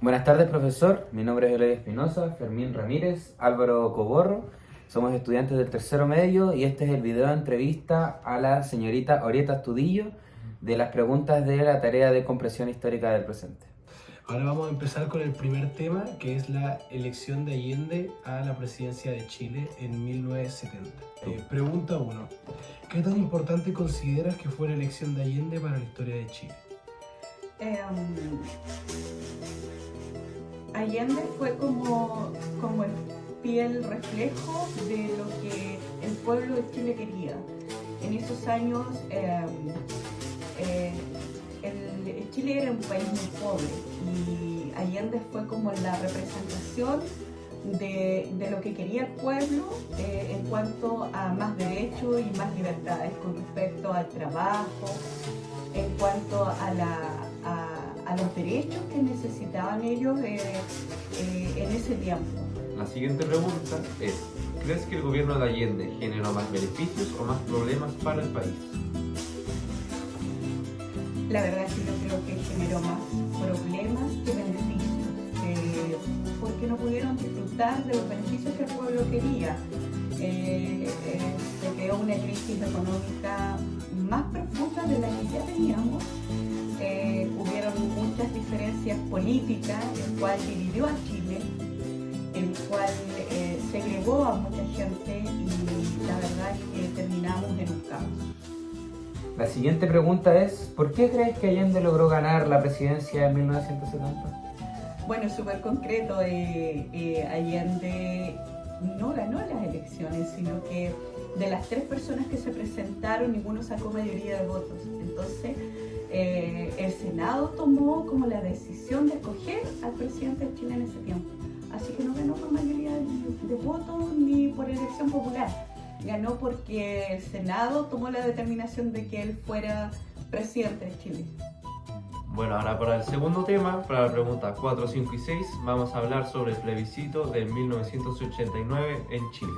Buenas tardes, profesor. Mi nombre es Eloy Espinosa, Fermín Ramírez, Álvaro Coborro. Somos estudiantes del tercero medio y este es el video de entrevista a la señorita Orieta Astudillo de las preguntas de la tarea de comprensión histórica del presente. Ahora vamos a empezar con el primer tema, que es la elección de Allende a la presidencia de Chile en 1970. Pregunta 1. ¿Qué tan importante consideras que fue la elección de Allende para la historia de Chile? Allende fue como el fiel reflejo de lo que el pueblo de Chile quería. En esos años Chile era un país muy pobre y Allende fue como la representación de lo que quería el pueblo en cuanto a más derechos y más libertades con respecto al trabajo, en cuanto a los derechos que necesitaban ellos en ese tiempo. La siguiente pregunta es, ¿crees que el gobierno de Allende generó más beneficios o más problemas para el país? La verdad es que yo creo que generó más problemas que beneficios, porque no pudieron disfrutar de los beneficios que el pueblo quería. Se creó una crisis económica más profunda de la que ya teníamos. Hubieron muchas diferencias políticas, el cual dividió a Chile, el cual segregó a mucha gente y la verdad es que terminamos en un caos. La siguiente pregunta es, ¿por qué crees que Allende logró ganar la presidencia en 1970? Bueno, súper concreto, Allende no ganó las elecciones, sino que de las 3 personas que se presentaron, ninguno sacó mayoría de votos. Entonces, el Senado tomó como la decisión de escoger al presidente de Chile en ese tiempo. Así que no ganó por mayoría de votos ni por elección popular. Ganó porque el Senado tomó la determinación de que él fuera presidente de Chile. Bueno, ahora para el segundo tema, para la pregunta 4, 5 y 6, vamos a hablar sobre el plebiscito de 1989 en Chile.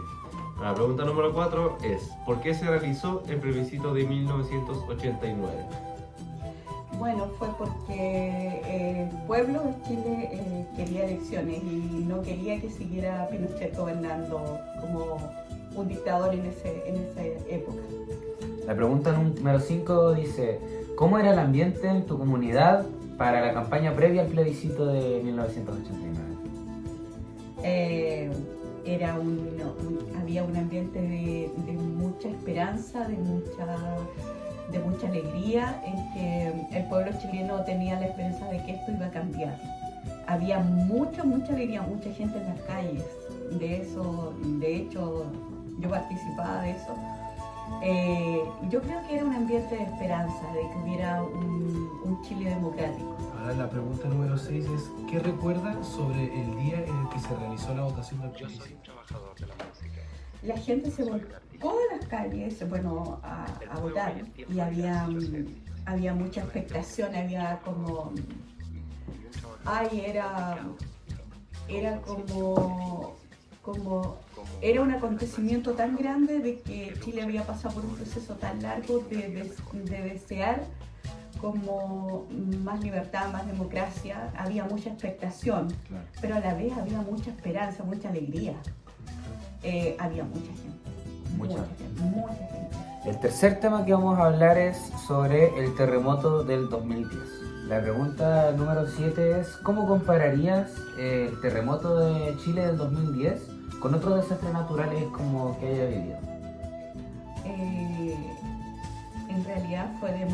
La pregunta número 4 es, ¿por qué se realizó el plebiscito de 1989? Bueno, fue porque el pueblo de Chile quería elecciones y no quería que siguiera Pinochet gobernando como un dictador en esa época. La pregunta número 5 dice, ¿cómo era el ambiente en tu comunidad para la campaña previa al plebiscito de 1989? Había un ambiente de mucha esperanza, de mucha alegría, en que el pueblo chileno tenía la esperanza de que esto iba a cambiar. Había mucha alegría, mucha gente en las calles. De hecho, yo participaba de eso. Yo creo que era un ambiente de esperanza, de que hubiera un Chile democrático. Ahora la pregunta número 6 es, ¿qué recuerdas sobre el día en el que se realizó la votación del plebiscito? La gente se volcó a las calles, bueno, a votar y había mucha expectación, había como... Era un acontecimiento tan grande de que Chile había pasado por un proceso tan largo de desear como más libertad, más democracia. Había mucha expectación, claro, pero a la vez había mucha esperanza, mucha alegría. Había mucha gente. Mucha gente. El tercer tema que vamos a hablar es sobre el terremoto del 2010. La pregunta número 7 es, ¿cómo compararías el terremoto de Chile del 2010 con otros desastres naturales como que haya vivido? En realidad fue de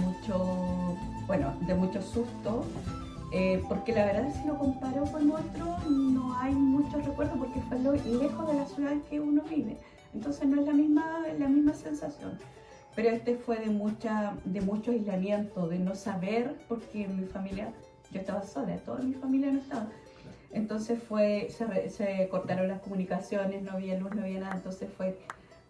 mucho susto, porque la verdad si lo comparo con otro no hay mucho recuerdo porque fue lejos de la ciudad que uno vive, entonces no es la misma sensación. Pero este fue de mucho aislamiento, de no saber, porque mi familia, yo estaba sola, toda mi familia no estaba. Entonces se cortaron las comunicaciones, no había luz, no había nada, entonces fue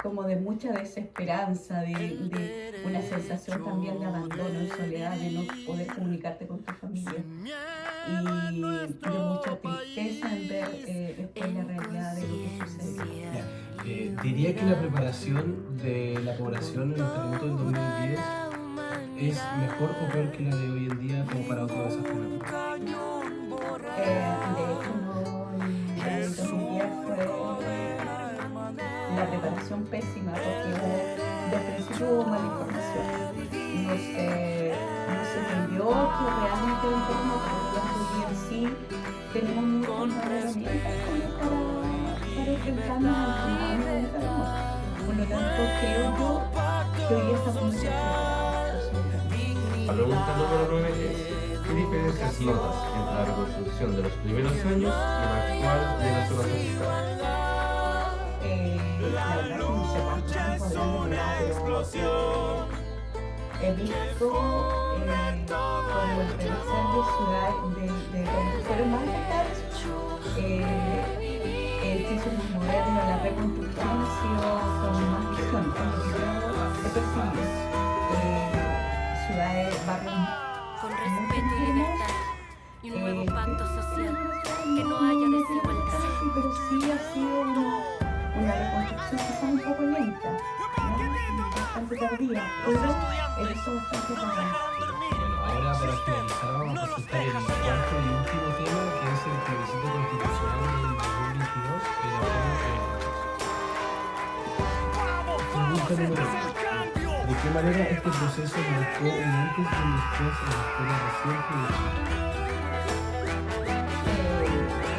como de mucha desesperanza, de una sensación también de abandono, de soledad, de no poder comunicarte con tu familia. Y de mucha tristeza en ver después la realidad de lo que sucedió. Diría que la preparación de la población en el terremoto del 2010 es mejor o peor que la de hoy en día como para otro desastre natural. sí tenemos muchas herramientas para enfrentarnos al fenómeno del terremoto. Por lo tanto, creo yo que hoy día estamos en La pregunta número 9 es: ¿qué diferencias notas entre la reconstrucción de los primeros años y la actual de las zonas afectadas? la verdad que no sé cuánto tiempo hablando de nada, pero he visto como el revisar de ciudades de donde fueron más afectadas, edificios modernos, la reconstrucción ha sido con más visión, como que yo he percibido. Ciudades, barrios Con respeto y libertad y un nuevo pacto social, que no haya desigualdad. sí, pero sí ha sido una reconstrucción quizás un poco lenta, ¿no? Bastante tardía, pero he visto bastante tardía. Bueno, ahora para finalizar vamos a presentar el cuarto y último tema, que es el plebiscito constitucional del 2022 y la pregunta número 1. ¿De qué manera este proceso marcó un antes y un después en la historia reciente de Chile?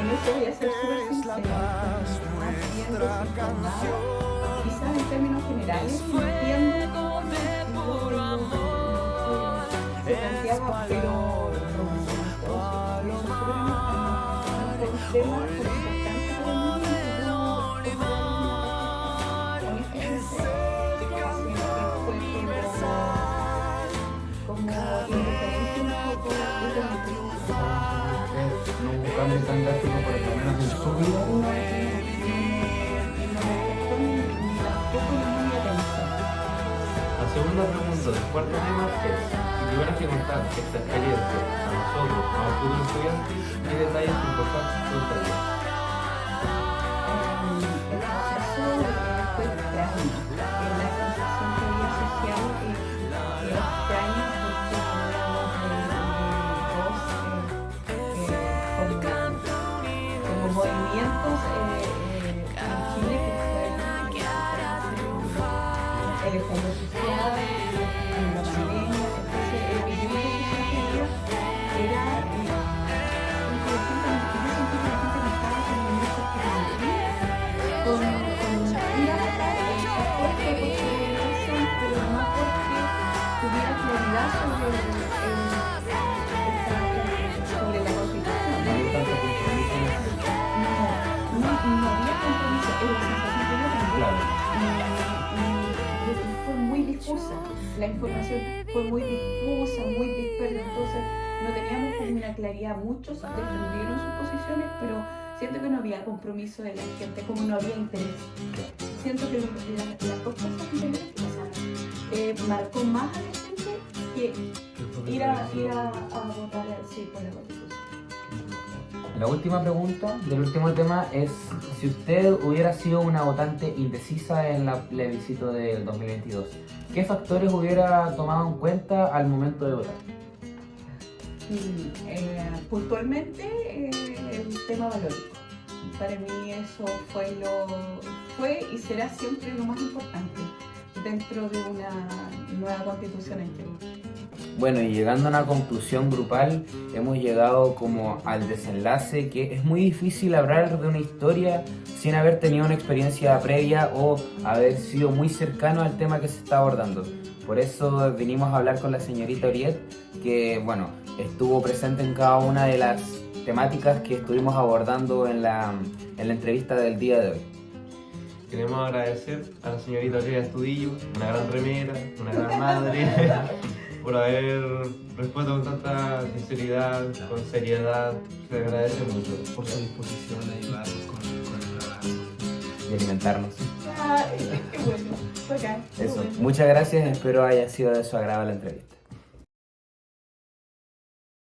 En eso voy a ser súper sincera, más bien desinformado, quizás en términos generales entiendo lo que se planteaba, pero no fue un tema importante para mí, como indiferente un poco No hubo un cambio tan drástico, por lo menos en su vida. La segunda pregunta del cuarto tema es: si tuvieras que contar esta experiencia a nosotros, a un futuro estudiante, ¿qué detalles importantes contarías? El proceso fue extraño. La sensación que había asociado era extraña porque hablamos de dos como movimientos en Chile que fue el estallido social, la pandemia. Entonces el vivir de sus sentidos era interesante. Yo sentí que la gente no estaba como mucho con ir a votar fuerte porque lo hacen, pero no porque tuviera claridad sobre la Constitución. No había tanto compromiso en eso. No había compromiso, es la sensación que yo tengo. Claro. Y fue muy difusa, la información fue muy difusa, muy dispersa, entonces no teníamos como una claridad. Muchos defendieron sus posiciones, pero siento que no había compromiso de la gente, como no había interés. Siento que las dos cosas anteriores que pasaron marcó más a la gente que ir a votar sí, por la Constitución. La última pregunta del último tema es: si usted hubiera sido una votante indecisa en la plebiscito del 2022, ¿qué factores hubiera tomado en cuenta al momento de votar? Puntualmente el tema valórico. Para mí eso fue y será siempre lo más importante dentro de una nueva constitución en Chile. Bueno, y llegando a una conclusión grupal, hemos llegado como al desenlace que es muy difícil hablar de una historia sin haber tenido una experiencia previa o haber sido muy cercano al tema que se está abordando. Por eso vinimos a hablar con la señorita Oriet, que bueno, estuvo presente en cada una de las temáticas que estuvimos abordando en la entrevista del día de hoy. Queremos agradecer a la señorita Oriet Astudillo, una gran remera, una gran madre, por haber respondido con tanta sinceridad, con seriedad. Se agradece mucho. Por su disposición a ayudarnos con el trabajo. Y alimentarnos. Ay, qué bueno. Bacán, qué Eso. bueno. Muchas gracias, espero haya sido de su agrado la entrevista.